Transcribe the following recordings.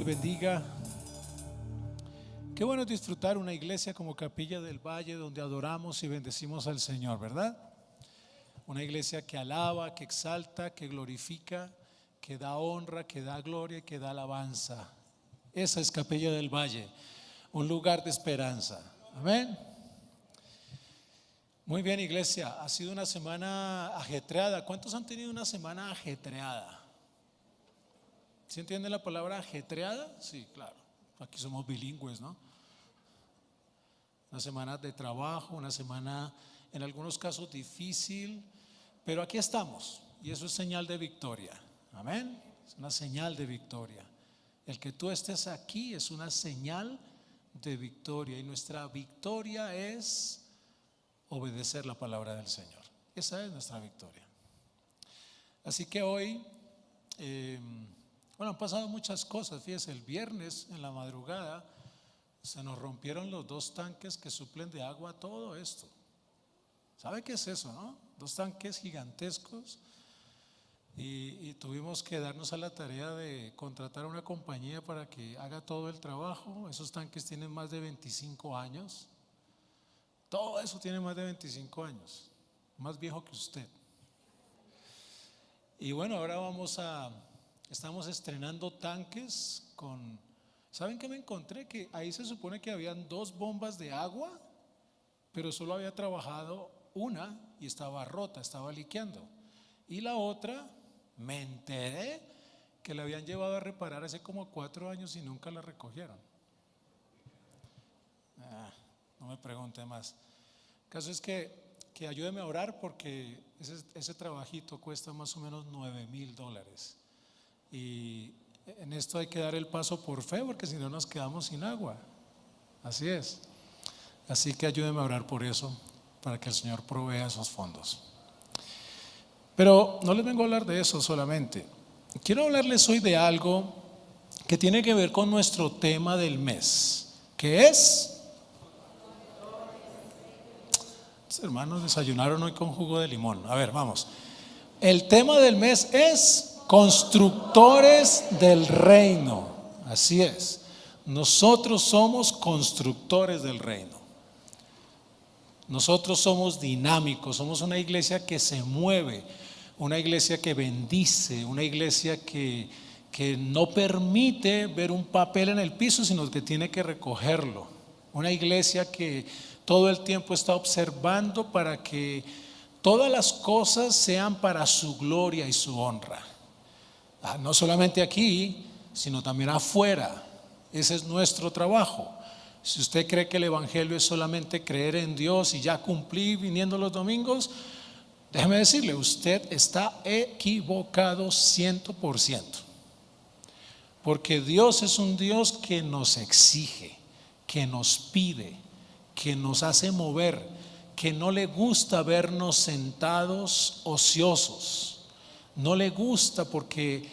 Bendiga. Qué bueno disfrutar una iglesia como Capilla del Valle, donde adoramos y bendecimos al Señor, ¿verdad? Una iglesia que alaba, que exalta, que glorifica, que da honra, que da gloria y que da alabanza. Esa es Capilla del Valle, un lugar de esperanza. Amén. Muy bien, iglesia, ha sido una semana ajetreada. ¿Cuántos han tenido una semana ajetreada? ¿Sí entienden la palabra ajetreada? Sí, claro. Aquí somos bilingües, ¿no? Una semana de trabajo, una semana en algunos casos difícil, pero aquí estamos y eso es señal de victoria. Amén. Es una señal de victoria. El que tú estés aquí es una señal de victoria y nuestra victoria es obedecer la palabra del Señor. Esa es nuestra victoria. Así que hoy han pasado muchas cosas. Fíjese, el viernes en la madrugada se nos rompieron los dos tanques que suplen de agua a todo esto. ¿Sabe qué es eso, no? Dos tanques gigantescos y tuvimos que darnos a la tarea de contratar a una compañía para que haga todo el trabajo. Esos tanques tienen más de 25 años. Todo eso tiene más de 25 años, más viejo que usted. Y bueno, ahora estamos estrenando tanques con, ¿saben qué me encontré? Que ahí se supone que habían dos bombas de agua, pero solo había trabajado una y estaba rota, estaba liqueando. Y la otra, me enteré que la habían llevado a reparar hace como 4 años y nunca la recogieron. No me pregunte más. El caso es que ayúdeme a orar porque ese trabajito cuesta más o menos $9,000. Y en esto hay que dar el paso por fe, porque si no nos quedamos sin agua. Así es. Así que ayúdeme a orar por eso, para que el Señor provea esos fondos. Pero no les vengo a hablar de eso solamente. Quiero hablarles hoy de algo que tiene que ver con nuestro tema del mes, que es... Los hermanos desayunaron hoy con jugo de limón. A ver, vamos. El tema del mes es constructores del reino. Así es. Nosotros somos constructores del reino. Nosotros somos dinámicos, somos una iglesia que se mueve, una iglesia que bendice, una iglesia que no permite ver un papel en el piso, sino que tiene que recogerlo. Una iglesia que todo el tiempo está observando para que todas las cosas sean para su gloria y su honra. No solamente aquí, sino también afuera. Ese es nuestro trabajo. Si usted cree que el evangelio es solamente creer en Dios y ya cumplí viniendo los domingos, déjeme decirle, usted está equivocado 100%. Porque Dios es un Dios que nos exige, que nos pide, que nos hace mover, que no le gusta vernos sentados ociosos. No le gusta porque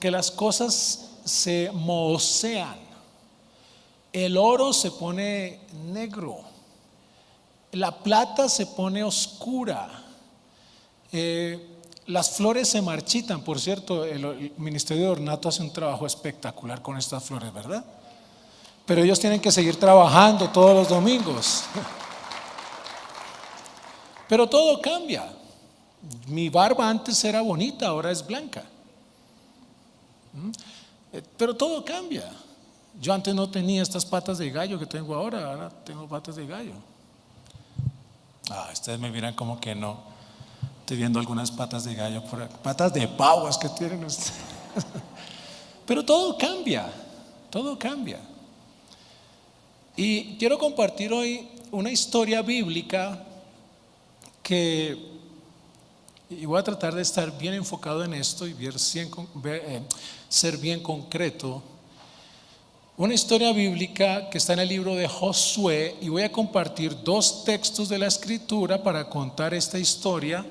las cosas se mohosean. El oro se pone negro, la plata se pone oscura, las flores se marchitan. Por cierto, el Ministerio de Ornato hace un trabajo espectacular con estas flores, ¿verdad? Pero ellos tienen que seguir trabajando todos los domingos. Pero todo cambia. Mi barba antes era bonita, ahora es blanca. Pero todo cambia. Yo antes no tenía estas patas de gallo que tengo ahora tengo patas de gallo. Ustedes me miran como que no. Estoy viendo algunas patas de gallo por aquí, patas de pavas que tienen ustedes. Pero todo cambia, todo cambia. Y quiero compartir hoy una historia bíblica y voy a tratar de estar bien enfocado en esto y ser bien concreto. Una historia bíblica que está en el libro de Josué, y voy a compartir 2 textos de la escritura para contar esta historia.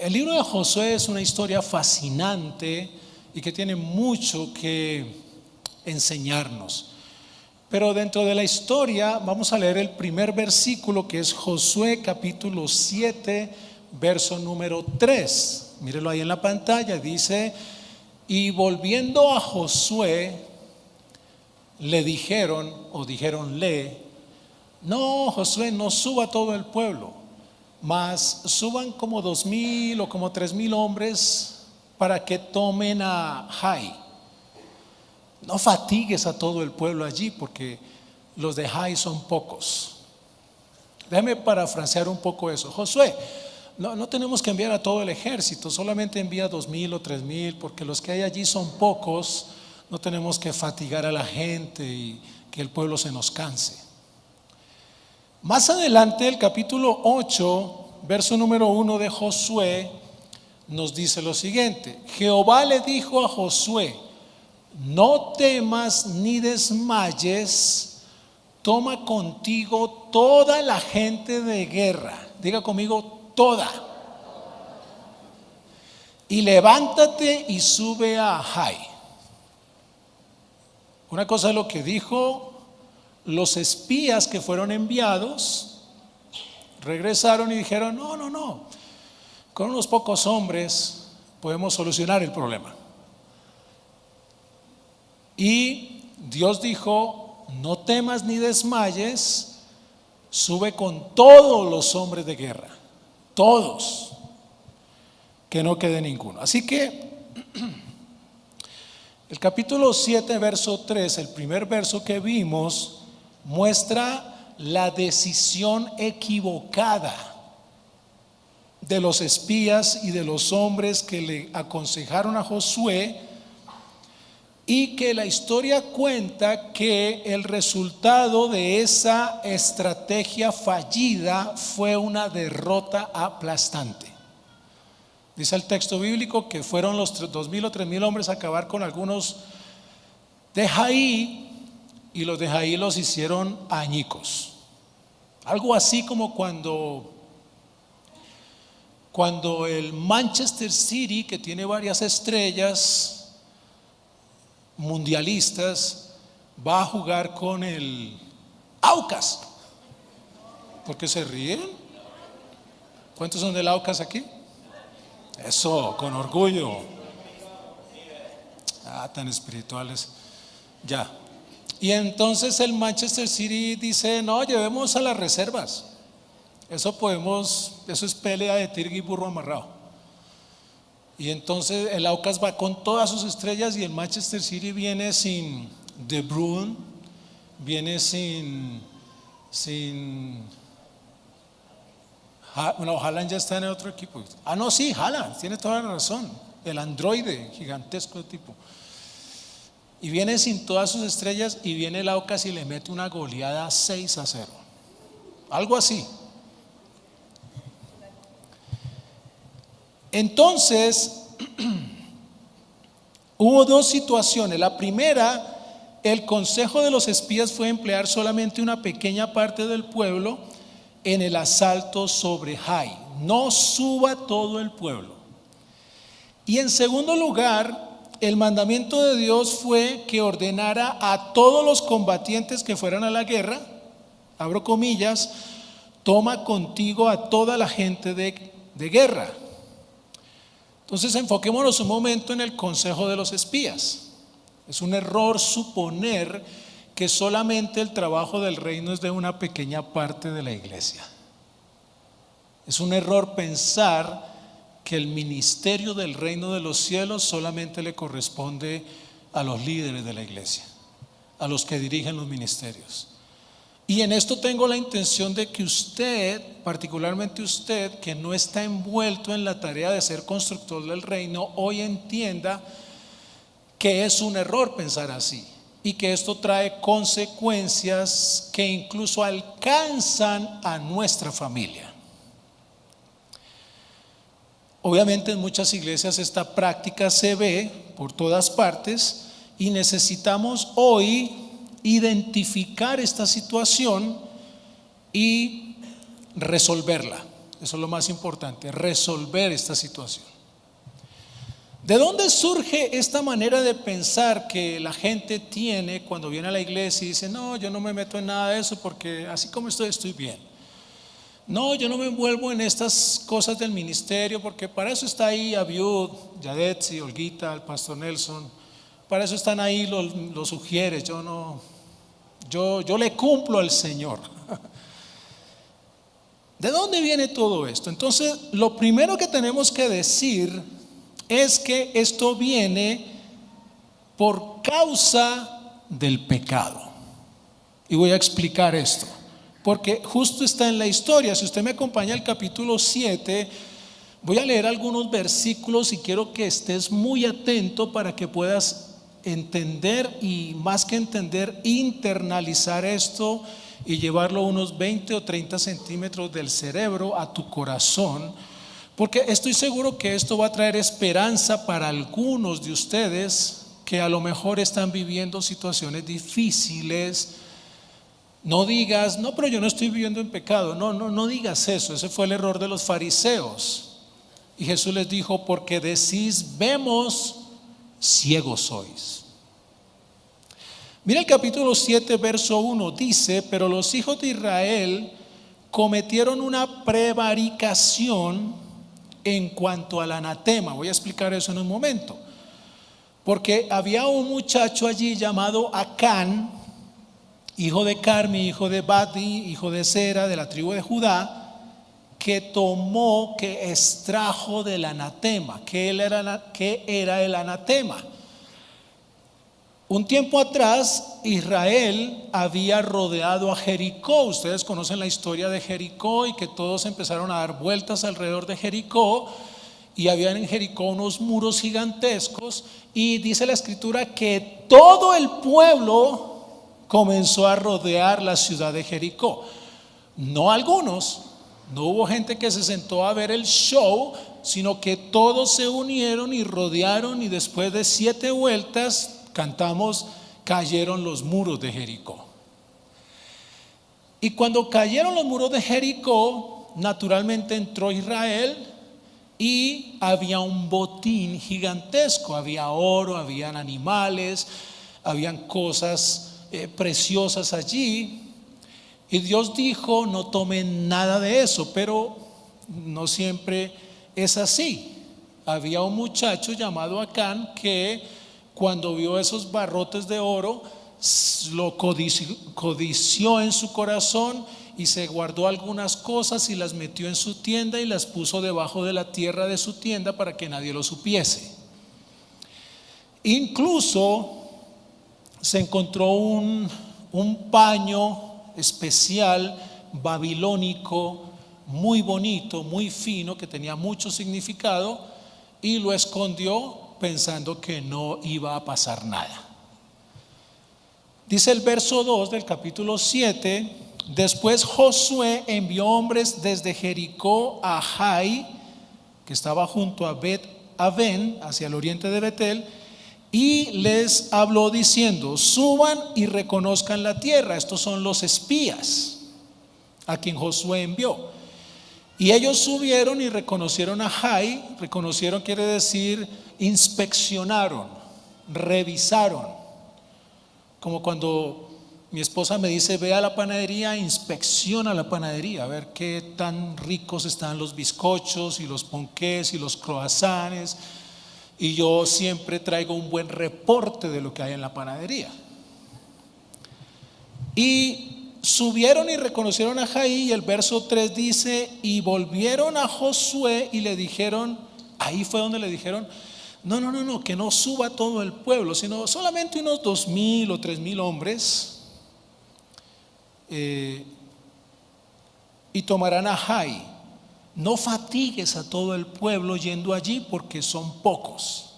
El libro de Josué es una historia fascinante y que tiene mucho que enseñarnos. Pero dentro de la historia vamos a leer el primer versículo, que es Josué capítulo 7, verso número 3. Mírelo ahí en la pantalla. Dice: Y volviendo a Josué, le dijeron, o dijeronle: no, Josué, no suba todo el pueblo, mas suban como 2,000 o como 3,000 hombres para que tomen a Jai. No fatigues a todo el pueblo allí, porque los de Jai son pocos. Déjame parafrasear un poco eso. Josué, no tenemos que enviar a todo el ejército, solamente envía 2,000 o 3,000, porque los que hay allí son pocos. No tenemos que fatigar a la gente y que el pueblo se nos canse. Más adelante, el capítulo 8, verso número 1 de Josué, nos dice lo siguiente: Jehová le dijo a Josué: no temas ni desmayes, toma contigo toda la gente de guerra. Diga conmigo: toda. Y levántate y sube a Jai. Una cosa es lo que dijo. Los espías que fueron enviados regresaron y dijeron: no, con unos pocos hombres podemos solucionar el problema. Y Dios dijo: no temas ni desmayes, sube con todos los hombres de guerra, todos, que no quede ninguno. Así que el capítulo 7, verso 3, el primer verso que vimos, muestra la decisión equivocada de los espías y de los hombres que le aconsejaron a Josué, y que la historia cuenta que el resultado de esa estrategia fallida fue una derrota aplastante. Dice el texto bíblico que fueron los 2,000 o 3,000 hombres a acabar con algunos de Jai, y los de Jai los hicieron añicos. Algo así como cuando el Manchester City, que tiene varias estrellas mundialistas, va a jugar con el Aucas. ¿Por qué se ríen? ¿Cuántos son del Aucas aquí? Eso, con orgullo. Tan espirituales. Ya. Y entonces el Manchester City dice: no, llevemos a las reservas. Eso es pelea de tigre y burro amarrado. Y entonces el Aucas va con todas sus estrellas, y el Manchester City viene sin De Bruyne, viene sin bueno, Haaland ya está en otro equipo. No, sí, Haaland, tiene toda la razón. El androide gigantesco de tipo. Y viene sin todas sus estrellas, y viene el Aucas y le mete una goleada 6-0. Algo así. Entonces, hubo dos situaciones. La primera, el consejo de los espías fue emplear solamente una pequeña parte del pueblo en el asalto sobre Jai. No suba todo el pueblo. Y en segundo lugar, el mandamiento de Dios fue que ordenara a todos los combatientes que fueran a la guerra, abro comillas, toma contigo a toda la gente de guerra. Entonces enfoquémonos un momento en el consejo de los espías. Es un error suponer que solamente el trabajo del reino es de una pequeña parte de la iglesia. Es un error pensar que el ministerio del reino de los cielos solamente le corresponde a los líderes de la iglesia, a los que dirigen los ministerios. Y en esto tengo la intención de que usted, particularmente usted, que no está envuelto en la tarea de ser constructor del reino, hoy entienda que es un error pensar así, y que esto trae consecuencias que incluso alcanzan a nuestra familia. Obviamente en muchas iglesias esta práctica se ve por todas partes, y necesitamos hoy identificar esta situación y resolverla. Eso es lo más importante, resolver esta situación. ¿De dónde surge esta manera de pensar que la gente tiene cuando viene a la iglesia y dice: no, yo no me meto en nada de eso porque así como estoy bien? No, yo no me envuelvo en estas cosas del ministerio, porque para eso está ahí Abiud, Yadetsi, Olguita, el pastor Nelson. Para eso están ahí los sugieres. Yo no, yo le cumplo al Señor. ¿De dónde viene todo esto? Entonces, lo primero que tenemos que decir es que esto viene por causa del pecado. Y voy a explicar esto, porque justo está en la historia. Si usted me acompaña al capítulo 7, voy a leer algunos versículos y quiero que estés muy atento para que puedas entender, y más que entender, internalizar esto y llevarlo unos 20 o 30 centímetros del cerebro a tu corazón, porque estoy seguro que esto va a traer esperanza para algunos de ustedes que a lo mejor están viviendo situaciones difíciles. No digas, no, pero yo no estoy viviendo en pecado. No digas eso. Ese fue el error de los fariseos. Y Jesús les dijo: porque decís vemos, ciegos sois. Mira el capítulo 7, verso 1, dice: pero los hijos de Israel cometieron una prevaricación en cuanto al anatema. Voy a explicar eso en un momento. Porque había un muchacho allí llamado Acán, hijo de Carmi, hijo de Bati, hijo de Sera, de la tribu de Judá, que extrajo del anatema. ¿Qué era el anatema? Un tiempo atrás Israel había rodeado a Jericó. Ustedes conocen la historia de Jericó, y que todos empezaron a dar vueltas alrededor de Jericó, y había en Jericó unos muros gigantescos, y dice la escritura que todo el pueblo comenzó a rodear la ciudad de Jericó. No algunos, no hubo gente que se sentó a ver el show, sino que todos se unieron y rodearon, y después de 7 vueltas, cantamos, cayeron los muros de Jericó. Y cuando cayeron los muros de Jericó, naturalmente entró Israel, y había un botín gigantesco. Había oro, habían animales, habían cosas preciosas allí. Y Dios dijo: no tomen nada de eso. Pero no siempre es así. Había un muchacho llamado Acán que, cuando vio esos barrotes de oro, lo codició en su corazón, y se guardó algunas cosas y las metió en su tienda y las puso debajo de la tierra de su tienda para que nadie lo supiese. Incluso se encontró un paño especial babilónico, muy bonito, muy fino, que tenía mucho significado, y lo escondió pensando que no iba a pasar nada. Dice el verso 2 del capítulo 7: después Josué envió hombres desde Jericó a Jai, que estaba junto a Bet-Aven, hacia el oriente de Betel, y les habló diciendo: suban y reconozcan la tierra. Estos son los espías a quien Josué envió. Y ellos subieron y reconocieron a Jai. Reconocieron quiere decir inspeccionaron, revisaron. Como cuando mi esposa me dice: ve a la panadería, inspecciona la panadería, a ver qué tan ricos están los bizcochos y los ponqués y los croissants. Y yo siempre traigo un buen reporte de lo que hay en la panadería. Y subieron y reconocieron a Jai, y el verso 3 dice: y volvieron a Josué y le dijeron, ahí fue donde le dijeron: no, que no suba todo el pueblo, sino solamente unos 2,000 o 3,000 hombres, y tomarán a Jai. No fatigues a todo el pueblo yendo allí, porque son pocos.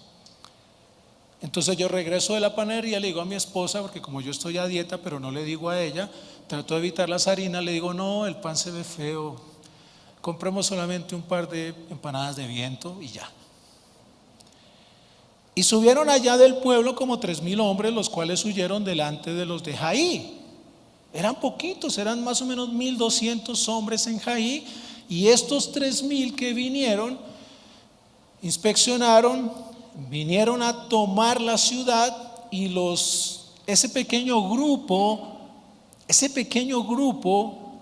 Entonces yo regreso de la panadería, le digo a mi esposa, porque como yo estoy a dieta, pero no le digo a ella, trato de evitar las harinas, le digo: no, el pan se ve feo, compremos solamente un par de empanadas de viento y ya. Y subieron allá del pueblo como 3,000 hombres, los cuales huyeron delante de los de Jai. Eran poquitos, eran más o menos 1,200 hombres en Jai. Y estos 3,000 que vinieron, inspeccionaron, vinieron a tomar la ciudad. Y ese pequeño grupo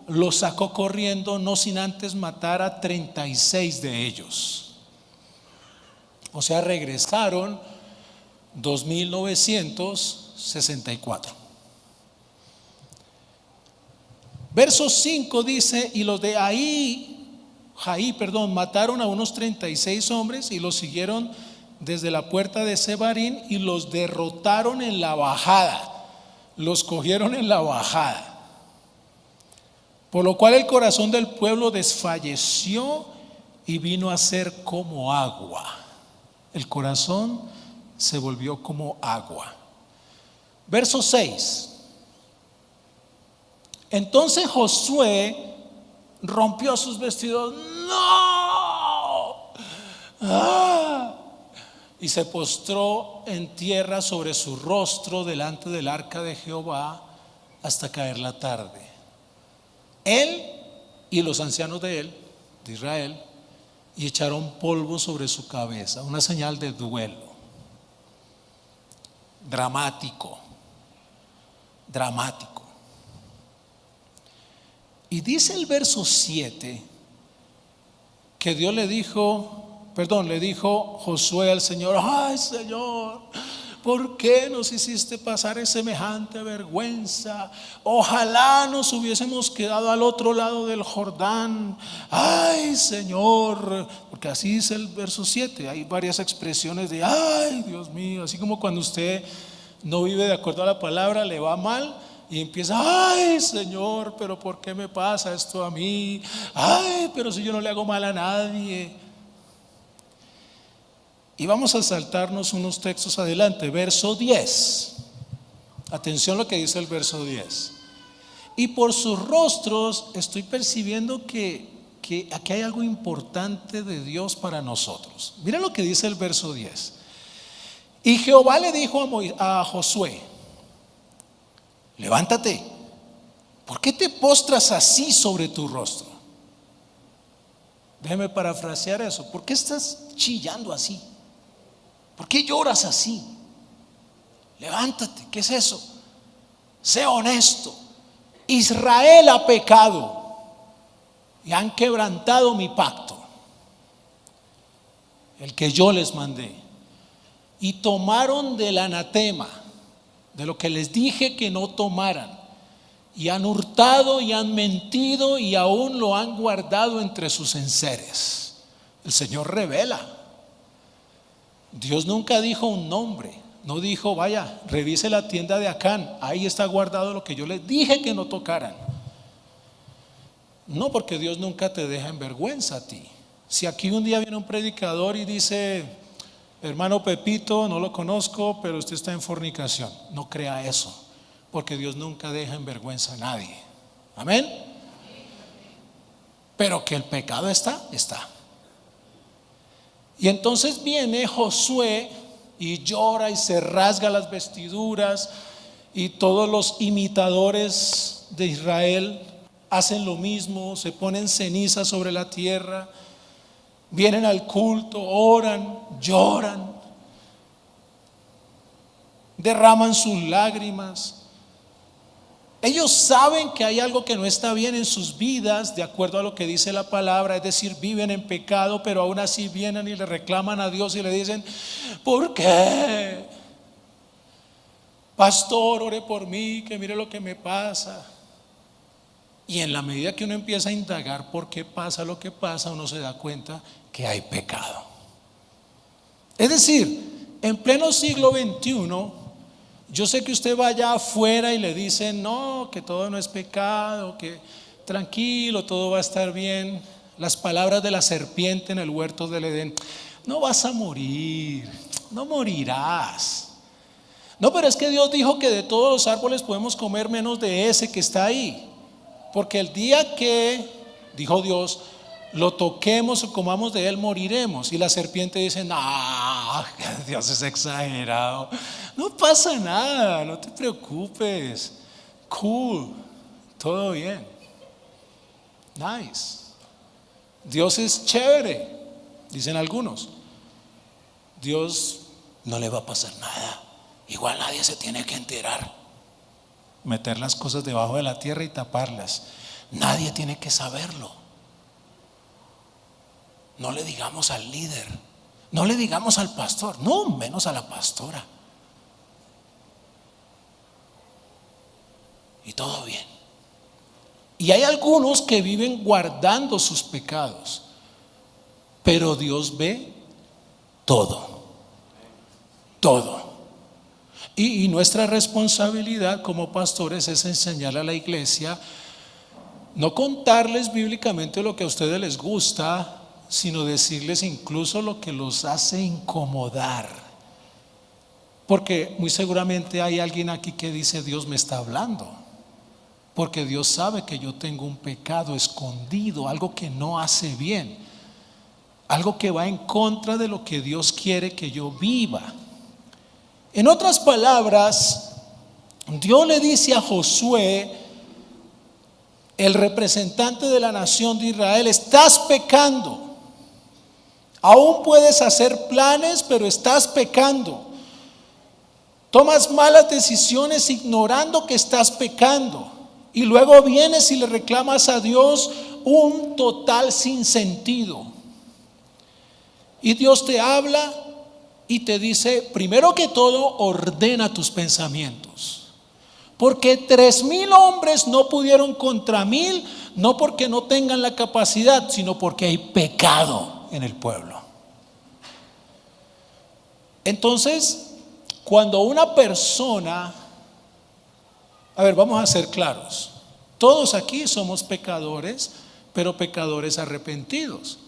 los sacó corriendo, no sin antes matar a 36 de ellos. O sea, regresaron 2.964. Verso 5 dice: y los de Jaí, mataron a unos 36 hombres y los siguieron desde la puerta de Sebarín y los derrotaron en la bajada. Los cogieron en la bajada. Por lo cual el corazón del pueblo desfalleció y vino a ser como agua. El corazón se volvió como agua. Verso 6. Entonces Josué rompió sus vestidos. ¡No! Y se postró en tierra sobre su rostro delante del arca de Jehová hasta caer la tarde. Él y los ancianos de Israel, y echaron polvo sobre su cabeza, una señal de duelo. Dramático. Y dice el verso 7 que Dios le dijo Josué al Señor: ay, Señor, ¿por qué nos hiciste pasar semejante vergüenza? Ojalá nos hubiésemos quedado al otro lado del Jordán. Ay, Señor, porque así dice el verso 7. Hay varias expresiones de ay, Dios mío, así como cuando usted no vive de acuerdo a la palabra, le va mal y empieza: ay, Señor, pero ¿por qué me pasa esto a mí? Ay, pero si yo no le hago mal a nadie. Y vamos a saltarnos unos textos adelante. Verso 10. Atención lo que dice el verso 10. Y por sus rostros estoy percibiendo que aquí hay algo importante de Dios para nosotros. Miren lo que dice el verso 10. Y Jehová le dijo a Josué: levántate, ¿por qué te postras así sobre tu rostro? Déjeme parafrasear eso. ¿Por qué estás chillando así? ¿Por qué lloras así? Levántate, ¿qué es eso? Sé honesto. Israel ha pecado y han quebrantado mi pacto, el que yo les mandé, y tomaron del anatema, de lo que les dije que no tomaran, y han hurtado y han mentido y aún lo han guardado entre sus enseres. El Señor revela. Dios nunca dijo un nombre, no dijo: vaya, revise la tienda de Acán, ahí está guardado lo que yo les dije que no tocaran. No, porque Dios nunca te deja en vergüenza a ti. Si aquí un día viene un predicador y dice: hermano Pepito, no lo conozco, pero usted está en fornicación, no crea eso, porque Dios nunca deja en vergüenza a nadie. Amén. Pero que el pecado está. Y entonces viene Josué y llora y se rasga las vestiduras, y todos los imitadores de Israel hacen lo mismo, se ponen ceniza sobre la tierra, vienen al culto, oran, lloran, derraman sus lágrimas. Ellos saben que hay algo que no está bien en sus vidas, de acuerdo a lo que dice la palabra, es decir, viven en pecado, pero aún así vienen y le reclaman a Dios y le dicen: ¿por qué? Pastor, ore por mí, que mire lo que me pasa. Y en la medida que uno empieza a indagar por qué pasa lo que pasa, uno se da cuenta que hay pecado. Es decir, en pleno siglo XXI, yo sé que usted va allá afuera y le dicen: no, que todo no es pecado, que tranquilo, todo va a estar bien. Las palabras de la serpiente en el huerto del Edén: no vas a morir, no morirás. No, pero es que Dios dijo que de todos los árboles podemos comer menos de ese que está ahí, porque el día que, dijo Dios, lo toquemos o comamos de él, moriremos. Y la serpiente dice: no, Dios es exagerado, no pasa nada, no te preocupes, cool, todo bien, nice. Dios es chévere, dicen algunos. Dios no le va a pasar nada, igual nadie se tiene que enterar. Meter las cosas debajo de la tierra y taparlas. Nadie tiene que saberlo. No le digamos al líder, no le digamos al pastor, no menos a la pastora. Y todo bien. Y hay algunos que viven guardando sus pecados, pero Dios ve todo, todo. Y nuestra responsabilidad como pastores es enseñarle a la iglesia, no contarles bíblicamente lo que a ustedes les gusta, sino decirles incluso lo que los hace incomodar. Porque muy seguramente hay alguien aquí que dice: Dios me está hablando, porque Dios sabe que yo tengo un pecado escondido, algo que no hace bien, algo que va en contra de lo que Dios quiere que yo viva. En otras palabras, Dios le dice a Josué, el representante de la nación de Israel: estás pecando. Aún puedes hacer planes, pero estás pecando. Tomas malas decisiones ignorando que estás pecando. Y luego vienes y le reclamas a Dios un total sinsentido. Y Dios te habla y te dice: primero que todo, ordena tus pensamientos. Porque 3,000 hombres no pudieron contra 1,000, no porque no tengan la capacidad, sino porque hay pecado en el pueblo. Entonces, cuando una persona, vamos a ser claros, todos aquí somos pecadores, pero pecadores arrepentidos.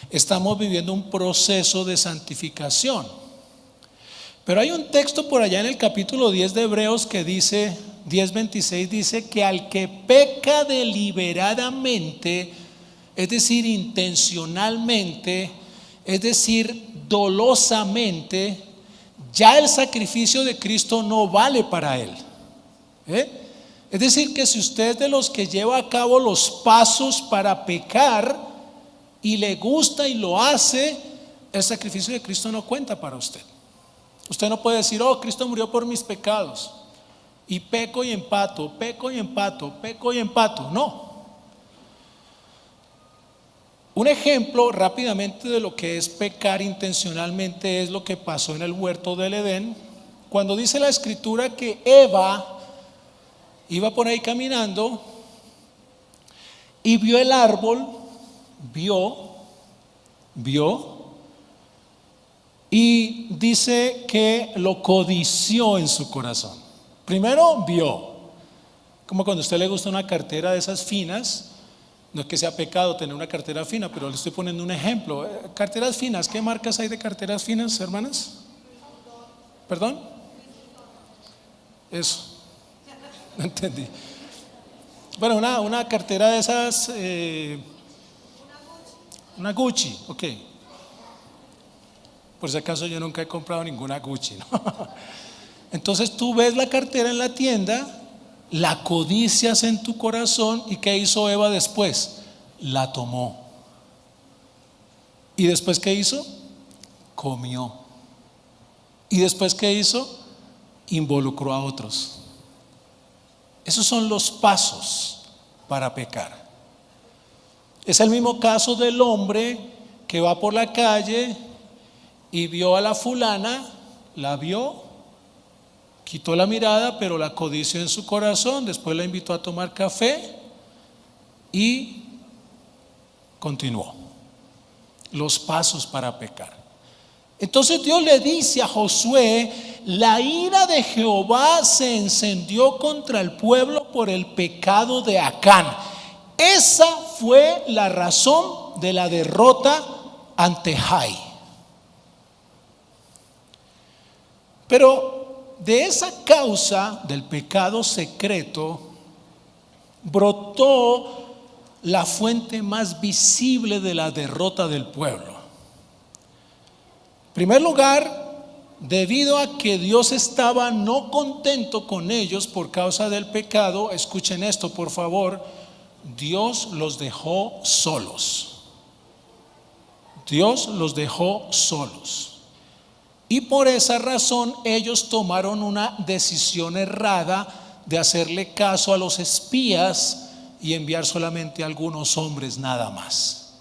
Estamos viviendo un proceso de santificación. Pero hay un texto por allá en el capítulo 10 de Hebreos que dice, 10:26, dice que al que peca deliberadamente, es decir, intencionalmente, es decir, dolosamente, ya el sacrificio de Cristo no vale para él. Es decir, que si usted es de los que lleva a cabo los pasos para pecar y le gusta y lo hace, el sacrificio de Cristo no cuenta para usted. Usted no puede decir: oh, Cristo murió por mis pecados y peco y empato, peco y empato, peco y empato. No. Un ejemplo rápidamente de lo que es pecar intencionalmente es lo que pasó en el huerto del Edén, cuando dice la escritura que Eva iba por ahí caminando y vio el árbol, vio y dice que lo codició en su corazón. Primero vio, como cuando a usted le gusta una cartera de esas finas. No es que sea pecado tener una cartera fina, pero le estoy poniendo un ejemplo. Carteras finas, ¿qué marcas hay de carteras finas, hermanas? ¿Perdón? Eso, no entendí. Bueno, una cartera de esas, una Gucci, ok. Por si acaso yo nunca he comprado ninguna Gucci, ¿no? Entonces tú ves la cartera en la tienda, la codicias en tu corazón, ¿y qué hizo Eva después? La tomó. ¿Y después qué hizo? Comió. ¿Y después qué hizo? Involucró a otros. Esos son los pasos para pecar. Es el mismo caso del hombre que va por la calle y vio a la fulana, la vio, quitó la mirada, pero la codició en su corazón, después la invitó a tomar café y continuó. Los pasos para pecar. Entonces Dios le dice a Josué: la ira de Jehová se encendió contra el pueblo por el pecado de Acán. Esa fue la razón de la derrota ante Jai. Pero de esa causa del pecado secreto brotó la fuente más visible de la derrota del pueblo. En primer lugar, debido a que Dios estaba no contento con ellos por causa del pecado, escuchen esto por favor, Dios los dejó solos. Dios los dejó solos. Y por esa razón ellos tomaron una decisión errada de hacerle caso a los espías y enviar solamente a algunos hombres nada más.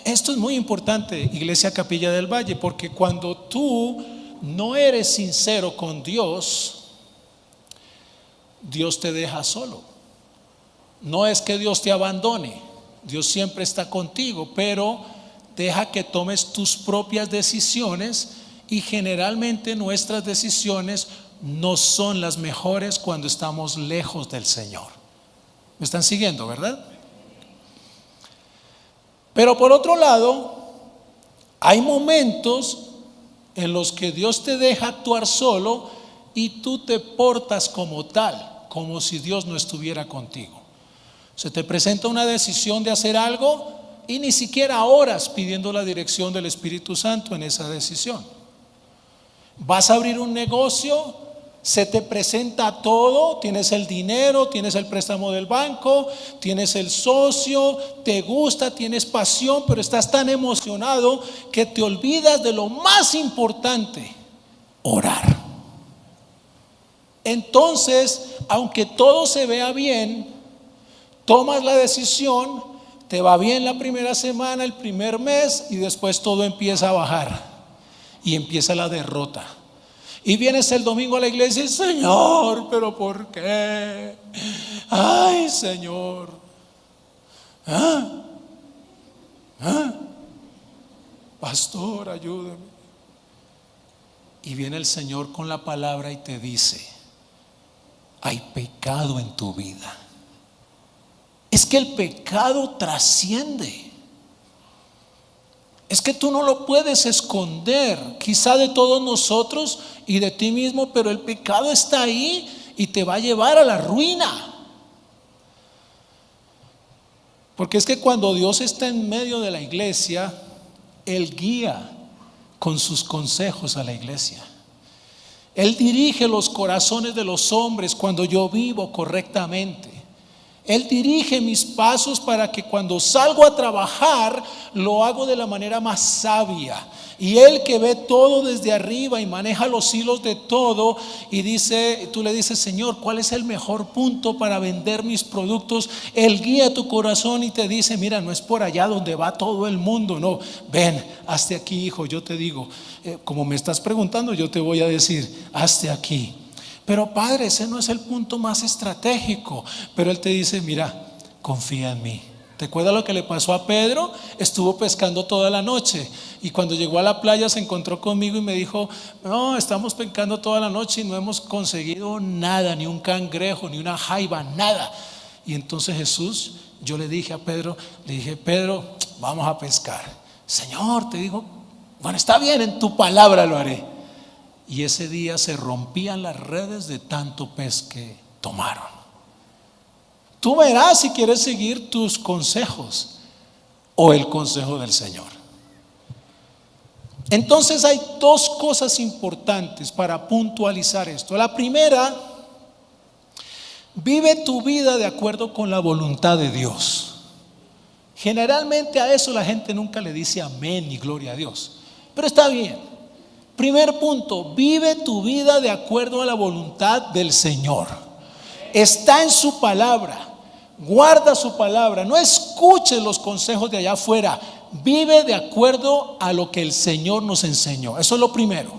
Esto es muy importante, Iglesia Capilla del Valle, porque cuando tú no eres sincero con Dios, Dios te deja solo. No es que Dios te abandone, Dios siempre está contigo, pero deja que tomes tus propias decisiones, y generalmente nuestras decisiones no son las mejores cuando estamos lejos del Señor. ¿Me están siguiendo, verdad? Pero por otro lado, hay momentos en los que Dios te deja actuar solo y tú te portas como tal, como si Dios no estuviera contigo. Se te presenta una decisión de hacer algo y ni siquiera oras pidiendo la dirección del Espíritu Santo en esa decisión. Vas a abrir un negocio, se te presenta todo, tienes el dinero, tienes el préstamo del banco, tienes el socio, te gusta, tienes pasión, pero estás tan emocionado que te olvidas de lo más importante: orar. Entonces, aunque todo se vea bien, tomas la decisión, te va bien la primera semana, el primer mes, y después todo empieza a bajar y empieza la derrota. Y vienes el domingo a la iglesia y Señor, pero ¿por qué? Ay, Señor. Pastor, ayúdame. Y viene el Señor con la palabra y te dice: hay pecado en tu vida. Es que el pecado trasciende. Es que tú no lo puedes esconder, quizá de todos nosotros y de ti mismo, pero el pecado está ahí y te va a llevar a la ruina. Porque es que cuando Dios está en medio de la iglesia, Él guía con sus consejos a la iglesia. Él dirige los corazones de los hombres cuando yo vivo correctamente. Él dirige mis pasos para que cuando salgo a trabajar lo hago de la manera más sabia. Y Él, que ve todo desde arriba y maneja los hilos de todo, y dice, tú le dices: Señor, ¿cuál es el mejor punto para vender mis productos? Él guía tu corazón y te dice: mira, no es por allá donde va todo el mundo, no, ven, hazte aquí, hijo. Yo te digo, como me estás preguntando, yo te voy a decir: hazte aquí. Pero padre, ese no es el punto más estratégico. Pero Él te dice: mira, confía en mí. ¿Te acuerdas lo que le pasó a Pedro? Estuvo pescando toda la noche y cuando llegó a la playa se encontró conmigo y me dijo: no, estamos pescando toda la noche y no hemos conseguido nada, ni un cangrejo, ni una jaiba, nada. Y entonces Jesús, yo le dije a Pedro, le dije: Pedro, vamos a pescar. Señor, te digo, bueno, está bien, en tu palabra lo haré. Y ese día se rompían las redes de tanto pez que tomaron. Tú verás si quieres seguir tus consejos o el consejo del Señor. Entonces hay dos cosas importantes para puntualizar esto. La primera: vive tu vida de acuerdo con la voluntad de Dios. Generalmente a eso la gente nunca le dice amén ni gloria a Dios, pero está bien. Primer punto: vive tu vida de acuerdo a la voluntad del Señor. Está en su palabra. Guarda su palabra, no escuches los consejos de allá afuera. Vive de acuerdo a lo que el Señor nos enseñó. Eso es lo primero.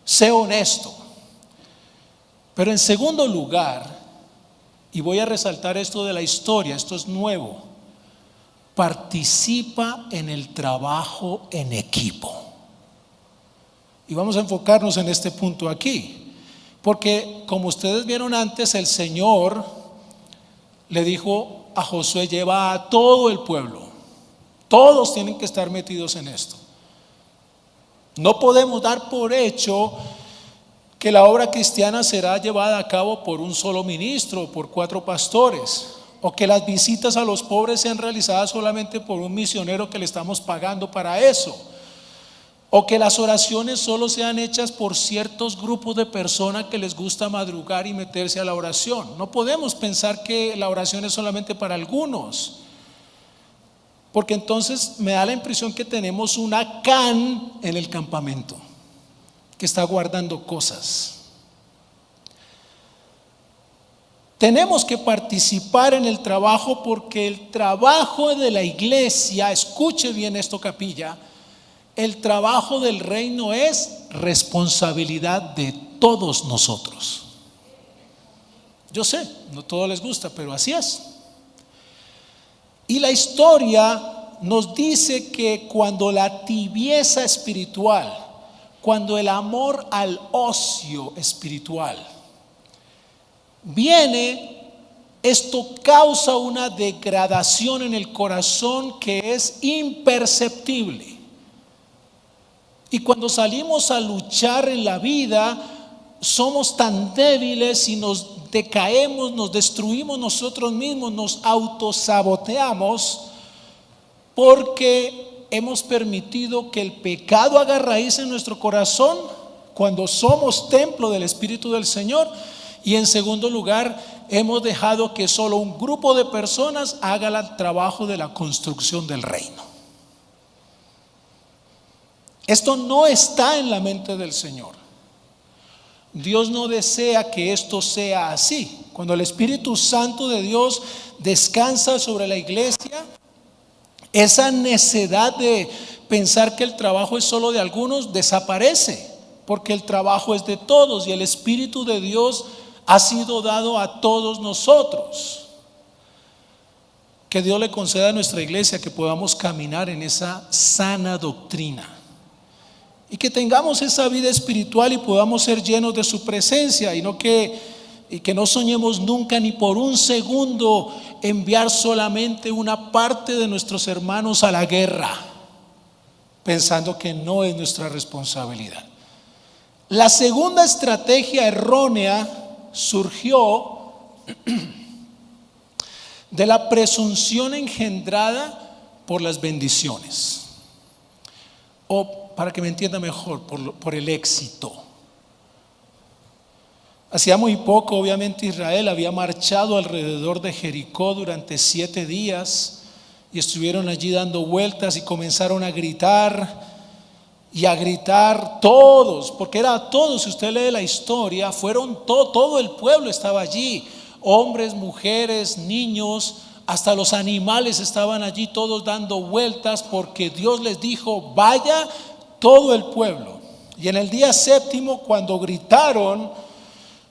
Sé honesto. Pero en segundo lugar, y voy a resaltar esto de la historia, esto es nuevo: participa en el trabajo en equipo. Y vamos a enfocarnos en este punto aquí, porque como ustedes vieron antes, el Señor le dijo a Josué: lleva a todo el pueblo. Todos tienen que estar metidos en esto. No podemos dar por hecho que la obra cristiana será llevada a cabo por un solo ministro, por 4 pastores, o que las visitas a los pobres sean realizadas solamente por un misionero que le estamos pagando para eso, o que las oraciones solo sean hechas por ciertos grupos de personas que les gusta madrugar y meterse a la oración. No podemos pensar que la oración es solamente para algunos, porque entonces me da la impresión que tenemos una Acán en el campamento que está guardando cosas. Tenemos que participar en el trabajo porque el trabajo de la iglesia, escuche bien esto, capilla, el trabajo del reino es responsabilidad de todos nosotros. Yo sé, no a todos les gusta, pero así es. Y la historia nos dice que cuando la tibieza espiritual, cuando el amor al ocio espiritual viene, esto causa una degradación en el corazón que es imperceptible. Y cuando salimos a luchar en la vida, somos tan débiles y nos decaemos, nos destruimos nosotros mismos, nos autosaboteamos porque hemos permitido que el pecado haga raíz en nuestro corazón cuando somos templo del Espíritu del Señor. Y en segundo lugar, hemos dejado que solo un grupo de personas haga el trabajo de la construcción del reino. Esto no está en la mente del Señor. Dios no desea que esto sea así. Cuando el Espíritu Santo de Dios descansa sobre la iglesia, esa necedad de pensar que el trabajo es solo de algunos desaparece, porque el trabajo es de todos y el Espíritu de Dios ha sido dado a todos nosotros. Que Dios le conceda a nuestra iglesia que podamos caminar en esa sana doctrina y que tengamos esa vida espiritual y podamos ser llenos de su presencia, y que no soñemos nunca ni por un segundo enviar solamente una parte de nuestros hermanos a la guerra, pensando que no es nuestra responsabilidad. La segunda estrategia errónea surgió de la presunción engendrada por las bendiciones, o para que me entienda mejor, por el éxito. Hacía muy poco, obviamente, Israel había marchado alrededor de Jericó durante 7 días y estuvieron allí dando vueltas y comenzaron a gritar y a gritar todos, porque era todos. Si usted lee la historia, fueron todo el pueblo estaba allí, hombres, mujeres, niños, hasta los animales estaban allí, todos dando vueltas, porque Dios les dijo: vaya todo el pueblo. Y en el día 7º, cuando gritaron,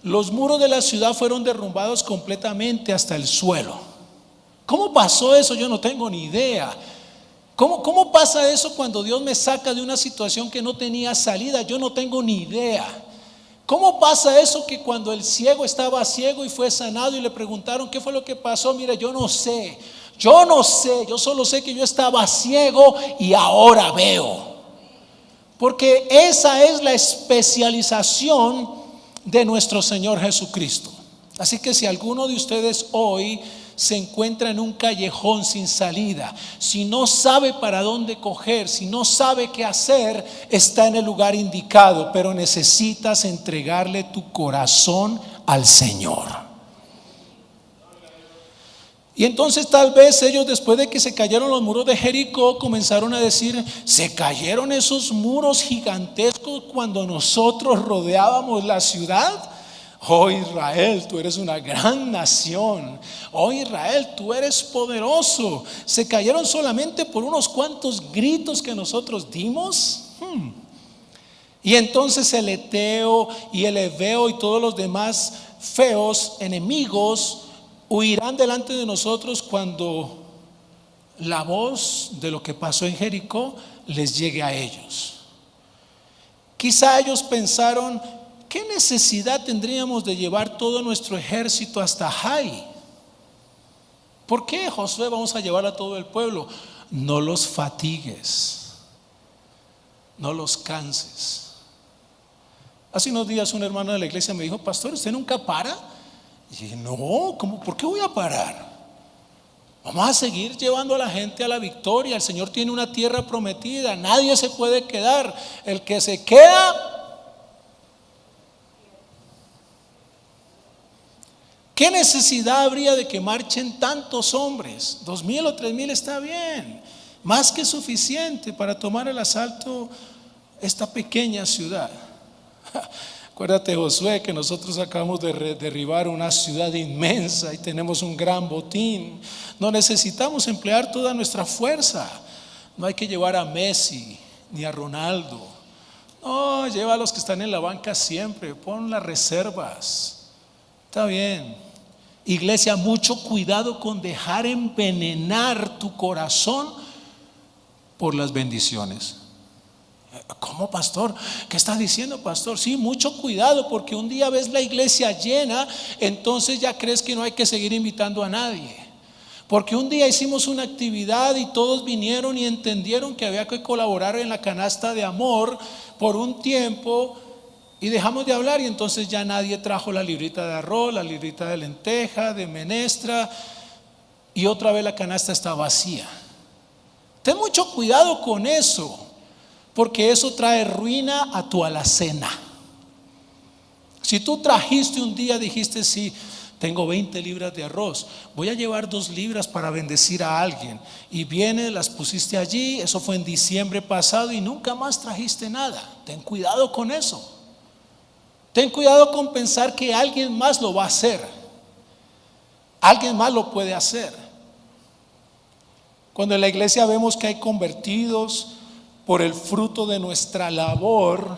los muros de la ciudad fueron derrumbados completamente hasta el suelo. ¿Cómo pasó eso? Yo no tengo ni idea. ¿Cómo pasa eso cuando Dios me saca de una situación que no tenía salida? Yo no tengo ni idea. ¿Cómo pasa eso que cuando el ciego estaba ciego y fue sanado y le preguntaron qué fue lo que pasó? Mire, yo no sé, yo solo sé que yo estaba ciego y ahora veo. Porque esa es la especialización de nuestro Señor Jesucristo. Así que si alguno de ustedes hoy se encuentra en un callejón sin salida, si no sabe para dónde coger, si no sabe qué hacer, está en el lugar indicado, pero necesitas entregarle tu corazón al Señor. Y entonces tal vez ellos, después de que se cayeron los muros de Jericó, comenzaron a decir: se cayeron esos muros gigantescos cuando nosotros rodeábamos la ciudad. Oh Israel, tú eres una gran nación. Oh Israel, tú eres poderoso. Se cayeron solamente por unos cuantos gritos que nosotros dimos. Y entonces el Eteo y el Heveo y todos los demás feos enemigos huirán delante de nosotros cuando la voz de lo que pasó en Jericó les llegue a ellos. Quizá ellos pensaron: ¿qué necesidad tendríamos de llevar todo nuestro ejército hasta Jai? ¿Por qué, Josué, vamos a llevar a todo el pueblo? No los fatigues, no los canses. Hace unos días un hermano de la iglesia me dijo: pastor, ¿usted nunca para? Y dije: no, ¿por qué voy a parar? Vamos a seguir llevando a la gente a la victoria. El Señor tiene una tierra prometida, nadie se puede quedar. El que se queda, ¿qué necesidad habría de que marchen tantos hombres? 2,000 o 3,000 está bien, más que suficiente para tomar el asalto esta pequeña ciudad. Acuérdate, Josué, que nosotros acabamos de derribar una ciudad inmensa y tenemos un gran botín. No necesitamos emplear toda nuestra fuerza. No hay que llevar a Messi ni a Ronaldo. No, lleva a los que están en la banca siempre. Pon las reservas. Está bien. Iglesia, mucho cuidado con dejar envenenar tu corazón por las bendiciones. ¿Cómo, pastor? ¿Qué está diciendo, pastor? Sí, mucho cuidado, porque un día ves la iglesia llena, entonces ya crees que no hay que seguir invitando a nadie. Porque un día hicimos una actividad y todos vinieron y entendieron que había que colaborar en la canasta de amor por un tiempo y dejamos de hablar, y entonces ya nadie trajo la librita de arroz, la librita de lenteja, de menestra, y otra vez la canasta está vacía. Ten mucho cuidado con eso, porque eso trae ruina a tu alacena. Si tú trajiste un día, dijiste, sí, tengo 20 libras de arroz, voy a llevar 2 libras para bendecir a alguien, y vienes, las pusiste allí, eso fue en diciembre pasado y nunca más trajiste nada. Ten cuidado con eso. Ten cuidado con pensar que alguien más lo va a hacer. Alguien más lo puede hacer. Cuando en la iglesia vemos que hay convertidos por el fruto de nuestra labor,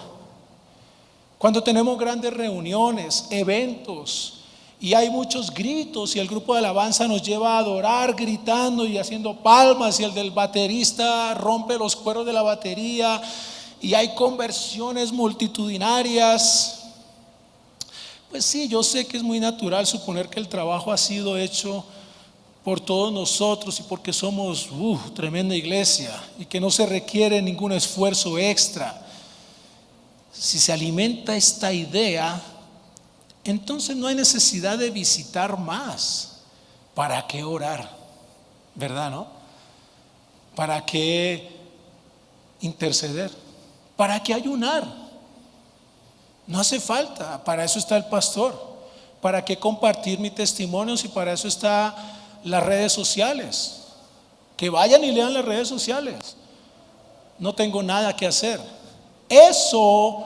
cuando tenemos grandes reuniones, eventos, y hay muchos gritos y el grupo de alabanza nos lleva a adorar gritando y haciendo palmas, y el del baterista rompe los cueros de la batería, y hay conversiones multitudinarias, pues sí, yo sé que es muy natural suponer que el trabajo ha sido hecho por todos nosotros y porque somos tremenda iglesia y que no se requiere ningún esfuerzo extra. Si se alimenta esta idea, entonces no hay necesidad de visitar más. ¿Para qué orar? ¿Verdad, no? ¿Para qué interceder? ¿Para qué ayunar? No hace falta. Para eso está el pastor. ¿Para qué compartir mi testimonio si para eso está las redes sociales? Que vayan y lean las redes sociales. No tengo nada que hacer. Eso,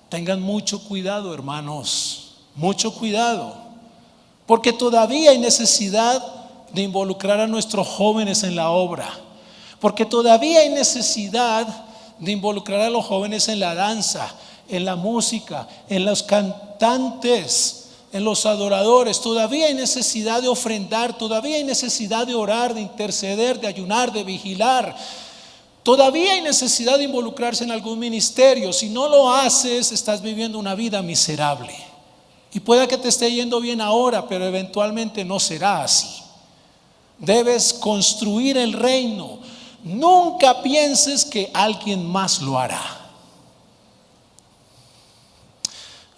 tengan mucho cuidado, hermanos. Mucho cuidado, porque todavía hay necesidad de involucrar a nuestros jóvenes en la obra, porque todavía hay necesidad de involucrar a los jóvenes en la danza, en la música, en los cantantes, en los adoradores. Todavía hay necesidad de ofrendar, todavía hay necesidad de orar, de interceder, de ayunar, de vigilar. Todavía hay necesidad de involucrarse en algún ministerio. Si no lo haces, estás viviendo una vida miserable. Y pueda que te esté yendo bien ahora, pero eventualmente no será así. Debes construir el reino. Nunca pienses que alguien más lo hará.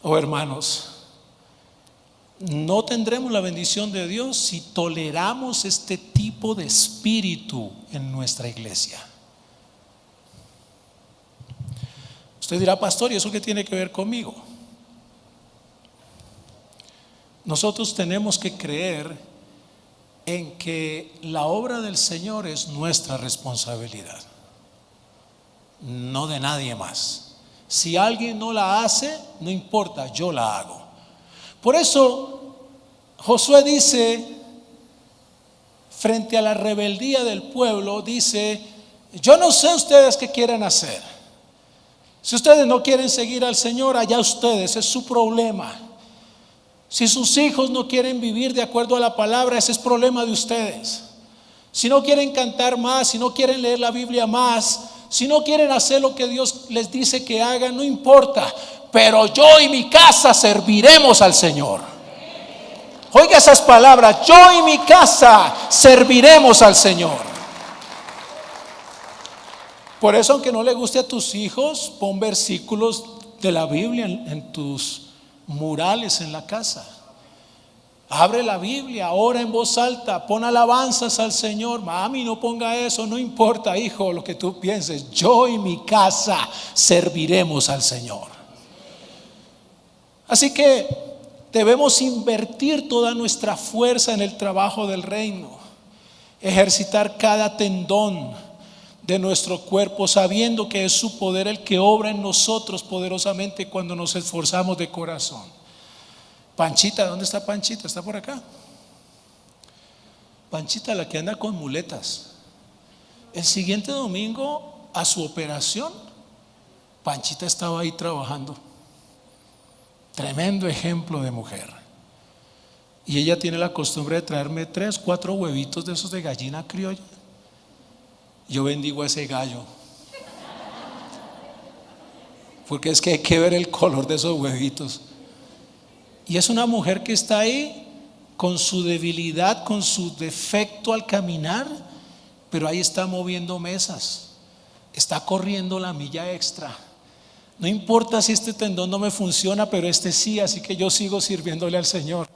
Oh, hermanos, no tendremos la bendición de Dios si toleramos este tipo de espíritu en nuestra iglesia. Usted dirá, pastor, ¿y eso qué tiene que ver conmigo? Nosotros tenemos que creer en que la obra del Señor es nuestra responsabilidad, no de nadie más. Si alguien no la hace, no importa, yo la hago. Por eso Josué dice, frente a la rebeldía del pueblo, dice, yo no sé ustedes qué quieren hacer. Si ustedes no quieren seguir al Señor, allá ustedes, es su problema. Si sus hijos no quieren vivir de acuerdo a la palabra, ese es problema de ustedes. Si no quieren cantar más, si no quieren leer la Biblia más, si no quieren hacer lo que Dios les dice que hagan, no importa. Pero yo y mi casa serviremos al Señor. Oiga esas palabras, yo y mi casa serviremos al Señor. Por eso, aunque no le guste a tus hijos, pon versículos de la Biblia en tus murales en la casa. Abre la Biblia, ora en voz alta, pon alabanzas al Señor. Mami, no ponga eso, no importa, hijo, lo que tú pienses. Yo y mi casa serviremos al Señor. Así que debemos invertir toda nuestra fuerza en el trabajo del reino, ejercitar cada tendón, de nuestro cuerpo, sabiendo que es su poder el que obra en nosotros poderosamente cuando nos esforzamos de corazón. Panchita, ¿dónde está Panchita? ¿Está por acá? Panchita, la que anda con muletas. El siguiente domingo a su operación, Panchita estaba ahí trabajando. Tremendo ejemplo de mujer. Y ella tiene la costumbre de traerme 3, 4 huevitos de esos de gallina criolla. Yo bendigo a ese gallo, porque es que hay que ver el color de esos huevitos. Y es una mujer que está ahí con su debilidad, con su defecto al caminar, pero ahí está moviendo mesas, está corriendo la milla extra. No importa si este tendón no me funciona, pero este sí, así que yo sigo sirviéndole al Señor.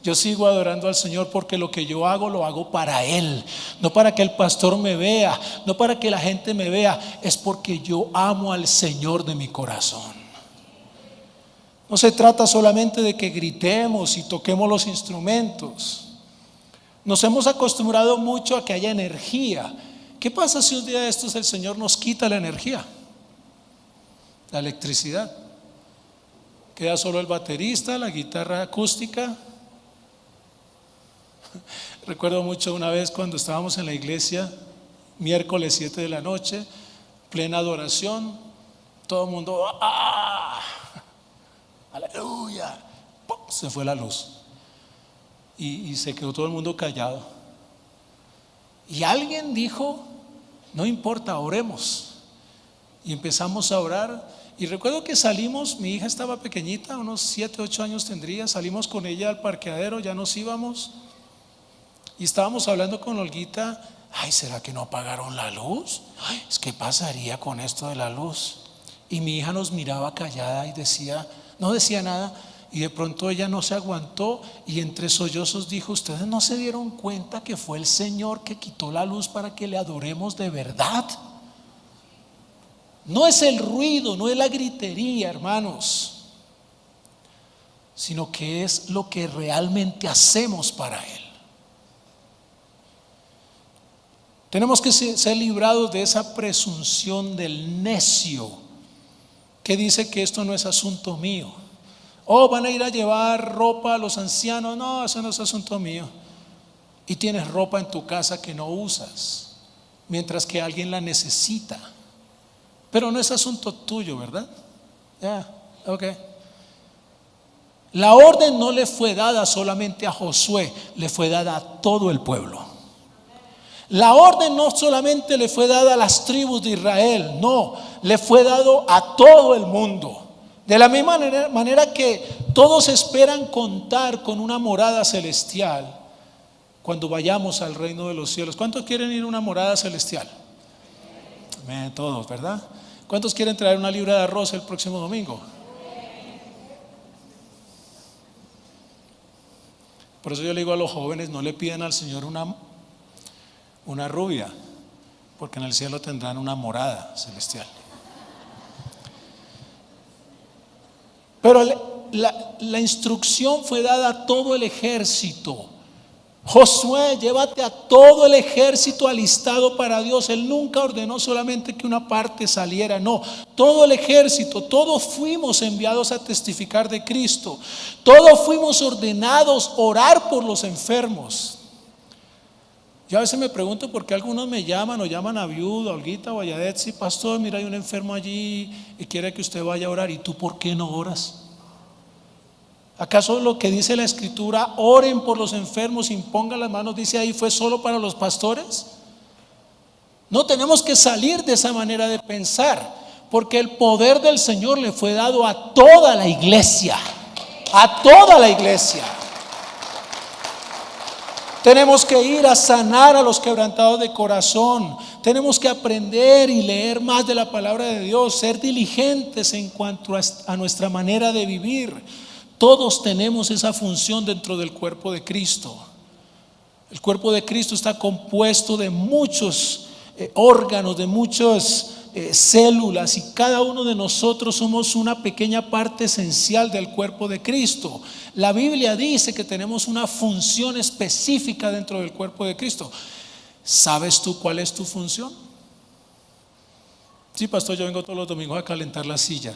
Yo sigo adorando al Señor, porque lo que yo hago lo hago para Él, no para que el pastor me vea, no para que la gente me vea, es porque yo amo al Señor de mi corazón. No se trata solamente de que gritemos y toquemos los instrumentos. Nos hemos acostumbrado mucho a que haya energía. ¿Qué pasa si un día de estos el Señor nos quita la energía? La electricidad. Queda solo el baterista, la guitarra acústica. Recuerdo mucho una vez cuando estábamos en la iglesia, miércoles 7 de la noche, plena adoración, todo el mundo ¡ah! ¡Aleluya! ¡Pum! Se fue la luz y se quedó todo el mundo callado. Y alguien dijo: no importa, oremos. Y empezamos a orar. Y recuerdo que salimos, mi hija estaba pequeñita, unos 7, 8 años tendría. Salimos con ella al parqueadero, ya nos íbamos. Y estábamos hablando con Olguita: ay, ¿será que no apagaron la luz? Ay, ¿qué pasaría con esto de la luz? Y mi hija nos miraba callada y no decía nada. Y de pronto ella no se aguantó y entre sollozos dijo: ¿ustedes no se dieron cuenta que fue el Señor que quitó la luz para que le adoremos de verdad? No es el ruido, no es la gritería, hermanos, sino que es lo que realmente hacemos para Él. Tenemos que ser librados de esa presunción del necio que dice que esto no es asunto mío. Van a ir a llevar ropa a los ancianos. No, eso no es asunto mío. Y tienes ropa en tu casa que no usas, mientras que alguien la necesita. Pero no es asunto tuyo, ¿verdad? Ok. La orden no le fue dada solamente a Josué, le fue dada a todo el pueblo. La orden no solamente le fue dada a las tribus de Israel, no, le fue dado a todo el mundo. De la misma manera que todos esperan contar con una morada celestial cuando vayamos al reino de los cielos. ¿Cuántos quieren ir a una morada celestial? Amén, todos, ¿verdad? ¿Cuántos quieren traer una libra de arroz el próximo domingo? Por eso yo le digo a los jóvenes: no le pidan al Señor una rubia, porque en el cielo tendrán una morada celestial. Pero la instrucción fue dada a todo el ejército. Josué, llévate a todo el ejército alistado para Dios. Él nunca ordenó solamente que una parte saliera, no, todo el ejército, todos fuimos enviados a testificar de Cristo. Todos fuimos ordenados a orar por los enfermos. Yo a veces me pregunto por qué algunos me llaman o llaman a Viuda, a Olguita o a Yadetsi: pastor, mira, hay un enfermo allí y quiere que usted vaya a orar. ¿Y tú por qué no oras? ¿Acaso lo que dice la escritura, oren por los enfermos, impongan las manos, dice ahí, fue solo para los pastores? No, tenemos que salir de esa manera de pensar, porque el poder del Señor le fue dado a toda la iglesia, a toda la iglesia. Tenemos que ir a sanar a los quebrantados de corazón. Tenemos que aprender y leer más de la palabra de Dios, ser diligentes en cuanto a nuestra manera de vivir. Todos tenemos esa función dentro del cuerpo de Cristo. El cuerpo de Cristo está compuesto de muchos órganos, de muchas células, y cada uno de nosotros somos una pequeña parte esencial del cuerpo de Cristo. La Biblia dice que tenemos una función específica dentro del cuerpo de Cristo. ¿Sabes tú cuál es tu función? Sí, pastor, yo vengo todos los domingos a calentar la silla.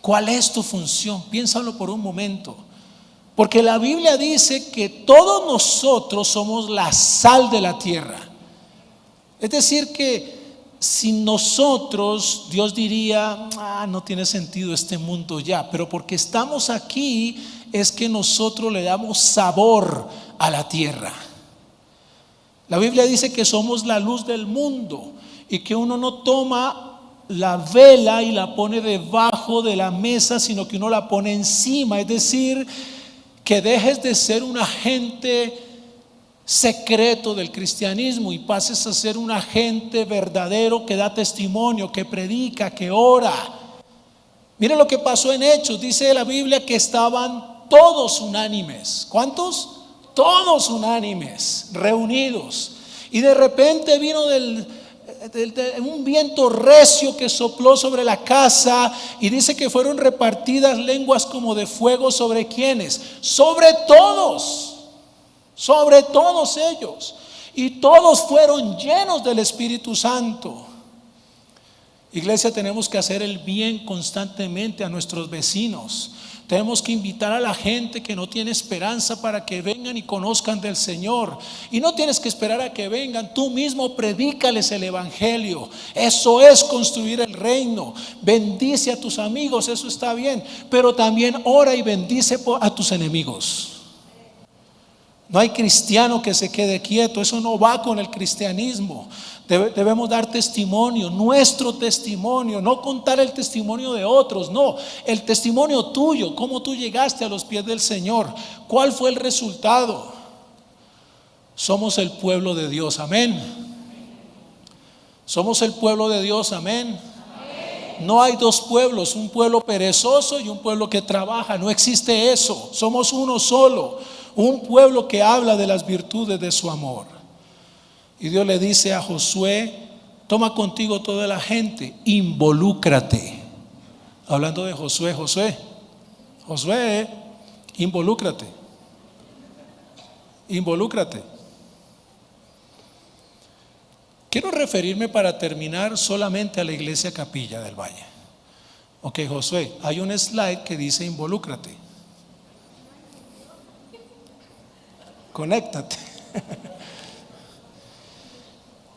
¿Cuál es tu función? Piénsalo por un momento. Porque la Biblia dice que todos nosotros somos la sal de la tierra. Es decir que sin nosotros, Dios diría, no tiene sentido este mundo ya. Pero porque estamos aquí es que nosotros le damos sabor a la tierra. La Biblia dice que somos la luz del mundo y que uno no toma la vela y la pone debajo de la mesa, sino que uno la pone encima. Es decir, que dejes de ser un agente secreto del cristianismo y pases a ser un agente verdadero que da testimonio, que predica, que ora. Mire lo que pasó en Hechos. Dice la Biblia que estaban todos unánimes. ¿Cuántos? Todos unánimes, reunidos. Y de repente vino un viento recio que sopló sobre la casa, y dice que fueron repartidas lenguas como de fuego. ¿Sobre quiénes? Sobre todos ellos, y todos fueron llenos del Espíritu Santo. Iglesia, tenemos que hacer el bien constantemente a nuestros vecinos. Tenemos que invitar a la gente que no tiene esperanza para que vengan y conozcan del Señor. Y no tienes que esperar a que vengan, tú mismo predícales el evangelio. Eso es construir el reino. Bendice a tus amigos, eso está bien, pero también ora y bendice a tus enemigos. No hay cristiano que se quede quieto, eso no va con el cristianismo. Debemos dar testimonio, nuestro testimonio, no contar el testimonio de otros, no, el testimonio tuyo, cómo tú llegaste a los pies del Señor, cuál fue el resultado. Somos el pueblo de Dios, amén. Somos el pueblo de Dios, amén. No hay dos pueblos, un pueblo perezoso y un pueblo que trabaja, no existe eso. Somos uno solo, un pueblo que habla de las virtudes de su amor. Y Dios le dice a Josué: toma contigo toda la gente, involúcrate. Hablando de Josué, involúcrate. Quiero referirme para terminar solamente a la iglesia Capilla del Valle. Ok, Josué, hay un slide que dice involúcrate. Conéctate.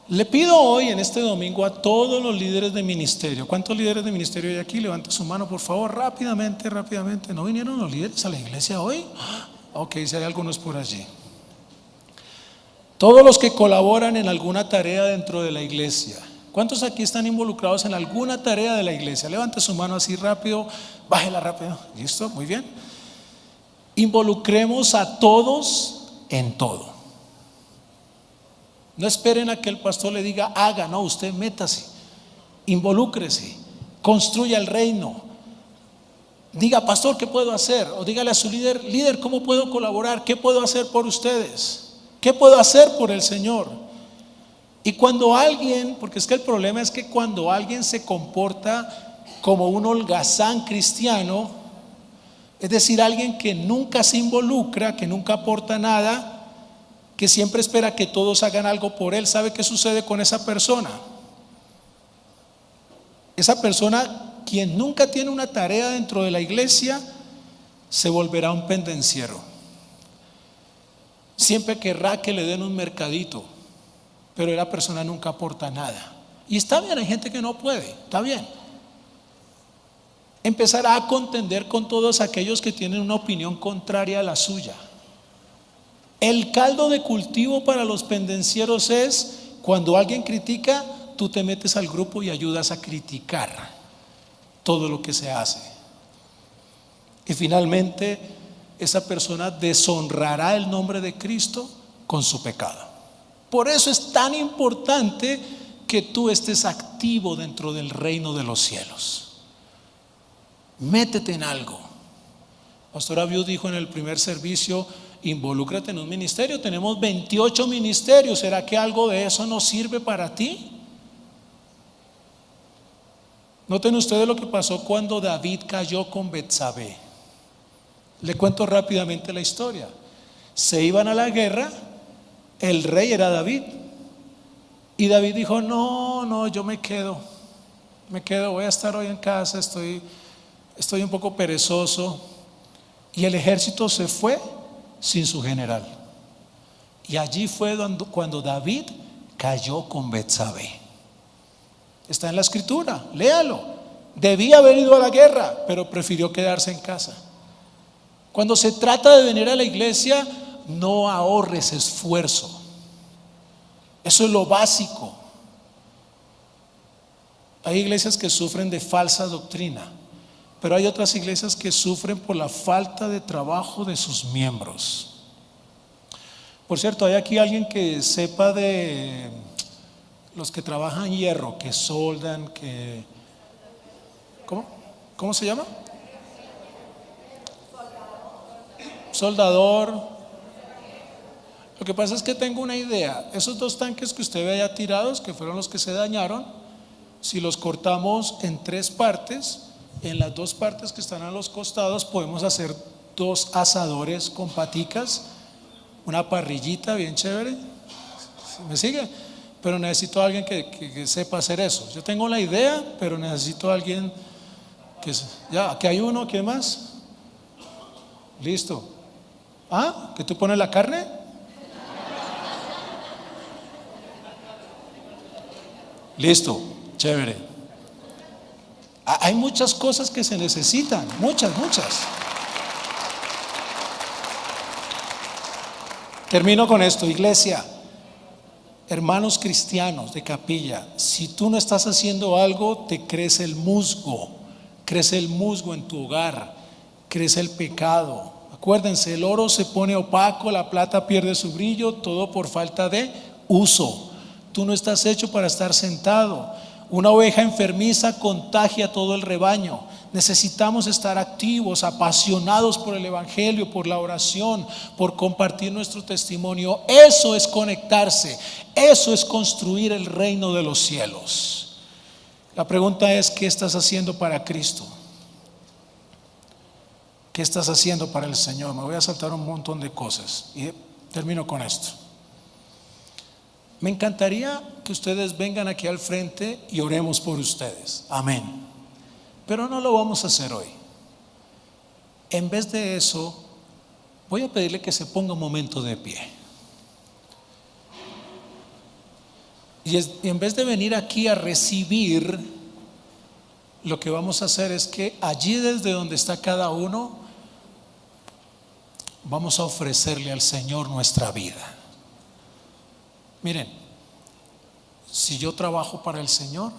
Le pido hoy, en este domingo, a todos los líderes de ministerio. ¿Cuántos líderes de ministerio hay aquí? Levanta su mano, por favor, rápidamente. ¿No vinieron los líderes a la iglesia hoy? Ok, si hay algunos por allí. Todos los que colaboran en alguna tarea dentro de la iglesia. ¿Cuántos aquí están involucrados en alguna tarea de la iglesia? Levante su mano así rápido, bájela rápido. ¿Listo? Muy bien. Involucremos a todos en todo. No esperen a que el pastor le diga haga, no, usted métase, involúcrese, construya el reino. Diga, pastor, ¿qué puedo hacer? O dígale a su líder, ¿cómo puedo colaborar? ¿Qué puedo hacer por ustedes? ¿Qué puedo hacer por el Señor? Y cuando alguien, porque es que el problema es que cuando alguien se comporta como un holgazán cristiano, es decir, alguien que nunca se involucra, que nunca aporta nada, que siempre espera que todos hagan algo por él, ¿sabe qué sucede con esa persona? Esa persona, quien nunca tiene una tarea dentro de la iglesia, se volverá un pendenciero. Siempre querrá que le den un mercadito, pero la persona nunca aporta nada. Y está bien, hay gente que no puede, está bien. Empezará a contender con todos aquellos que tienen una opinión contraria a la suya. El caldo de cultivo para los pendencieros es cuando alguien critica, tú te metes al grupo y ayudas a criticar todo lo que se hace. Y finalmente esa persona deshonrará el nombre de Cristo con su pecado. Por eso es tan importante que tú estés activo dentro del reino de los cielos. Métete en algo. Pastor Abiud dijo en el primer servicio: involúcrate en un ministerio. Tenemos 28 ministerios. ¿Será que algo de eso no sirve para ti? Noten ustedes lo que pasó cuando David cayó con Betsabé. Le cuento rápidamente la historia. Se iban a la guerra. El rey era David. Y David dijo: no, yo me quedo, voy a estar hoy en casa, estoy un poco perezoso. Y el ejército se fue sin su general. Y allí fue cuando David cayó con Betsabé. Está en la escritura, léalo. Debía haber ido a la guerra, pero prefirió quedarse en casa. Cuando se trata de venir a la iglesia, no ahorres esfuerzo. Eso es lo básico. Hay iglesias que sufren de falsa doctrina, pero hay otras iglesias que sufren por la falta de trabajo de sus miembros. Por cierto, ¿hay aquí alguien que sepa de los que trabajan hierro, que soldan, ¿cómo se llama? Soldador. Lo que pasa es que tengo una idea. Esos 2 tanques que usted ve allá tirados, que fueron los que se dañaron, si los cortamos en 3 partes, en las 2 partes que están a los costados podemos hacer 2 asadores con paticas, una parrillita bien chévere. ¿Me sigue? Pero necesito a alguien que sepa hacer eso. Yo tengo la idea, pero necesito a alguien ya, aquí hay uno. ¿Quién más? Listo. ¿Que tú pones la carne? Listo, chévere. Hay muchas cosas que se necesitan, muchas. Termino con esto, iglesia, hermanos cristianos de capilla. Si tú no estás haciendo algo, te crece el musgo en tu hogar, crece el pecado. Acuérdense, el oro se pone opaco, la plata pierde su brillo, todo por falta de uso. Tú no estás hecho para estar sentado. Una oveja enfermiza contagia a todo el rebaño. Necesitamos estar activos, apasionados por el evangelio, por la oración, por compartir nuestro testimonio. Eso es conectarse, eso es construir el reino de los cielos. La pregunta es: ¿qué estás haciendo para Cristo? ¿Qué estás haciendo para el Señor? Me voy a saltar un montón de cosas y termino con esto. Me encantaría que ustedes vengan aquí al frente y oremos por ustedes. Amén. Pero no lo vamos a hacer hoy. En vez de eso, voy a pedirle que se ponga un momento de pie. Y en vez de venir aquí a recibir, lo que vamos a hacer es que allí, desde donde está cada uno, vamos a ofrecerle al Señor nuestra vida. Miren, si yo trabajo para el Señor,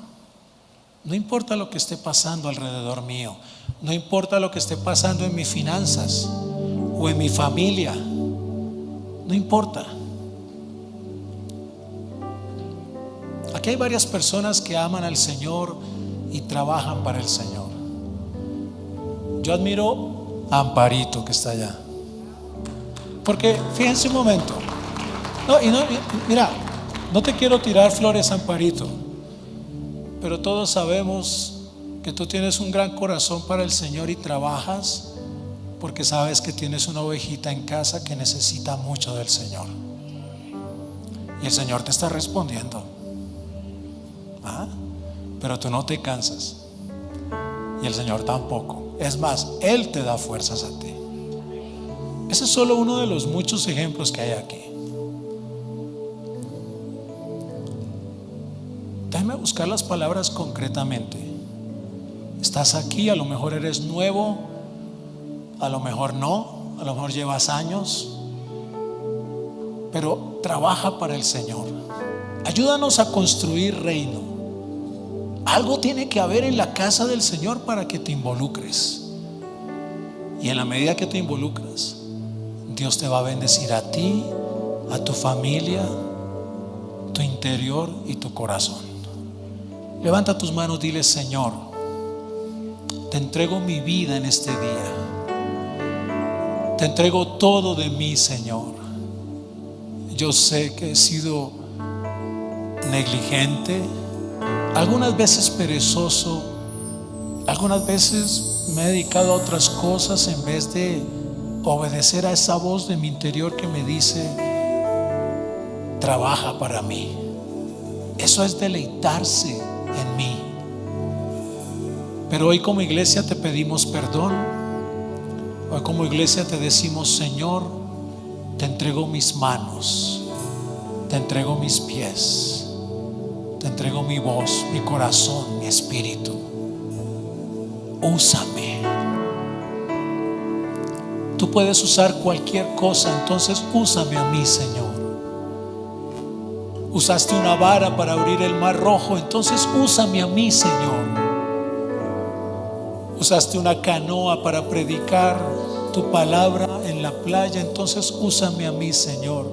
no importa lo que esté pasando alrededor mío, no importa lo que esté pasando en mis finanzas o en mi familia, no importa. Aquí hay varias personas que aman al Señor y trabajan para el Señor. Yo admiro a Amparito, que está allá, porque fíjense un momento. Mira, no te quiero tirar flores, Amparito, pero todos sabemos que tú tienes un gran corazón para el Señor y trabajas porque sabes que tienes una ovejita en casa que necesita mucho del Señor. Y el Señor te está respondiendo. Pero tú no te cansas y el Señor tampoco. Es más, Él te da fuerzas a ti. Ese es solo uno de los muchos ejemplos que hay aquí. Déjame buscar las palabras concretamente. Estás aquí, a lo mejor eres nuevo, a lo mejor no, a lo mejor llevas años, pero trabaja para el Señor. Ayúdanos a construir reino. Algo tiene que haber en la casa del Señor para que te involucres. Y en la medida que te involucras, Dios te va a bendecir a ti, a tu familia, tu interior y tu corazón. Levanta tus manos, dile: Señor, te entrego mi vida en este día. Te entrego todo de mí, Señor. Yo sé que he sido negligente, algunas veces perezoso, algunas veces me he dedicado a otras cosas en vez de obedecer a esa voz de mi interior que me dice: trabaja para mí. Eso es deleitarse en mí. Pero hoy como iglesia te pedimos perdón. Hoy como iglesia te decimos: Señor, te entrego mis manos, te entrego mis pies, te entrego mi voz, mi corazón, mi espíritu. Úsame. Tú puedes usar cualquier cosa, entonces úsame a mí, Señor. Usaste una vara para abrir el mar rojo, entonces úsame a mí, Señor. Usaste una canoa para predicar tu palabra en la playa, entonces úsame a mí, Señor.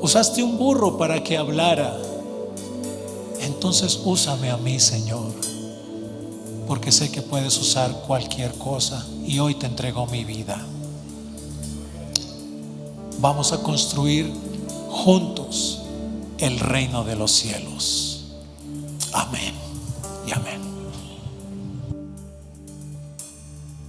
Usaste un burro para que hablara, entonces úsame a mí, Señor, porque sé que puedes usar cualquier cosa. Y hoy te entrego mi vida. Vamos a construir juntos el reino de los cielos. Amén y amén.